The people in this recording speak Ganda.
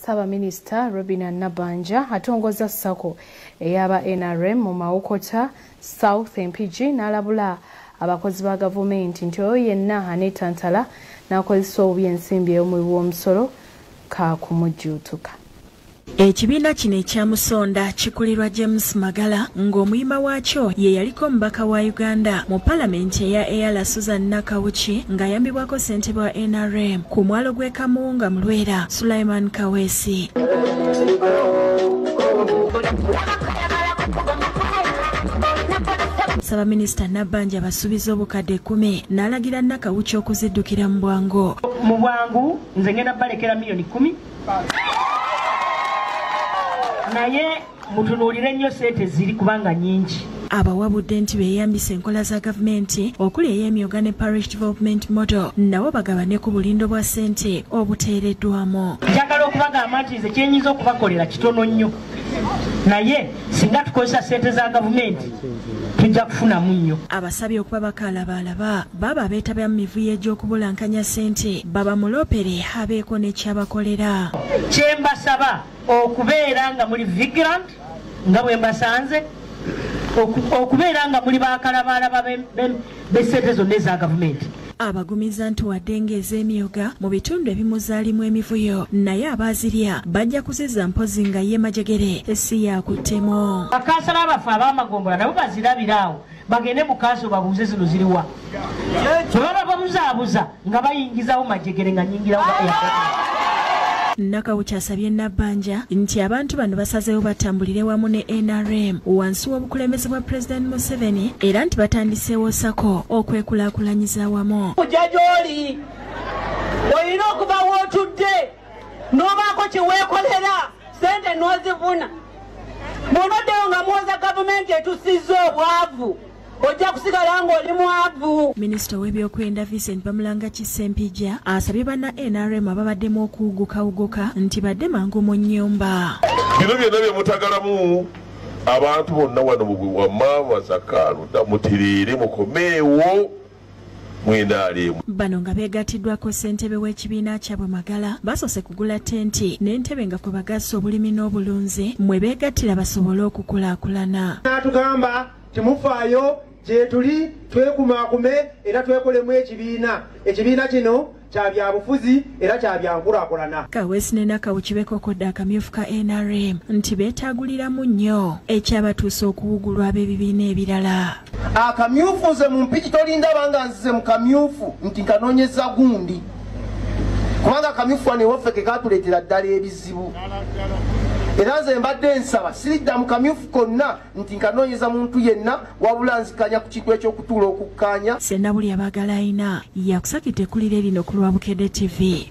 Minisita Robina Nabanja Atongozza SACCO eyaba NRM mu Mawokota South MPG n'alabula abakozi ba gavumenti nti oyo yenna aneetantala n'akozesa obubi ensimbi ey'omuwi w'omusolo ka kumujjuutuka. Ekibiina kino ekyamusonda kikulirwa James Magala ng'omuyima waakyo ye yaliko omubaka wa Uganda mu palamenti eya Eyala Susan Nakawuki ng'ayambibwako ssentebe wa NRM ku mwalo gw'e Kamuwunga mu Lwera Sulaiman Kaweesi. Minisita Nabanja basuubiza obukadde 10 n'alagira Nakawuki okuziddukira mu bwangu. Mu bwangu nze ngenda balekera milioni 10. Naye mutunuulire nnyo ssente ziri kubanga nyingi. Abawabudde nti beeyambisa enkola za gavumenti okuli ey'emyoga ne parish development model nabo bagabane ku bulindo bwa ssente obuteereddwamu. Njagala okubagamba nti nze kyenyinza okubakolera kitono nnyo, naye singa tukozesa ssente za gavumenti tujja kufunamu nnyo. Abasabye okuba bakaalabaalaba baba abeetabya mu mivuyo egy'okubulankanya ssente baba mulopere abeeko n'ekyabakolera. Kye mbasaba okubeera nga muli vigilant nga bwe mbasanze, okubeera nga muli bakalabaalaba b'essente zonna eza gavumenti. Abagumiza nti wadde ng'ez'emyoga mu bitundu ebimu zaalimu emivuyo naye abaazirya bajja kuziza mpozi nga ye Majegere si yakuttemu. Bakansala abaffe ab'amagombola nabo bazirabira awo bagende mu kanso babuuze zino ziriwa. Bwe baba babuzaabuza nga bayingizawo Majegere nga nyingirawo Nakawuki asabye Nabanja nti abantu bano basazeewo batambulire wamu ne NRM wansi w'obukulembeze bwa President Museveni era nti batandiseewo SACCO okwekulaakulanyiza wamu. Kujja gy'oli olina okuba w'otudde n'obaako kye weekolera ssente n'ozivuna. Bw'onoddeyo nga mwoza gavumenti etusizza obwavu ojja kusigala ng'oli mwavu. Minisita w'ebyokwenda Vincent Bamulanga Kisempija asabye banna NRM ababaddemu okuwugukawuguka nti badde mangu mu nnyumba. Bino byonna bye mutagalamu abantu bonna wano wamma Zakalu mutiriire mukomeewo mwendaaleemu. Bano nga beegattiddwako ssentebe w'ekibiina kyabwe Magala basoose kugula tenti n'entebe nga kwe bagassa obulimi n'obulunzi mwe beegattira basobole okukulaakulana. Natugamba temufaayo gye tuli twekumakume era twekolemu ekibiina kino kya byabufuzi era kya byankulaakulana. Kaweesi ne Nakawuki beekokodde akamyufu ka NRM nti beetaaguliramu nnyo ekyabatuusa okuwugulwa ab'ebibiina ebirala. Akamyufu nze mu mpiki tolindaba nga nzize mu kamyufu nti nkanoonyeza gundi, kubanga akamyufu wano ewaffe ke kaatuleetera ddala ebizibu. Era nze mbadde nsaba siridda mu kamyufu konna nti nkanoonyeza muntu yenna wabula nzikanya ku kintu eky'okutuula okukkaanya. Sennabuli abaagala ayina yakusakidde ekkulire lino ku lwa Bukedde TV.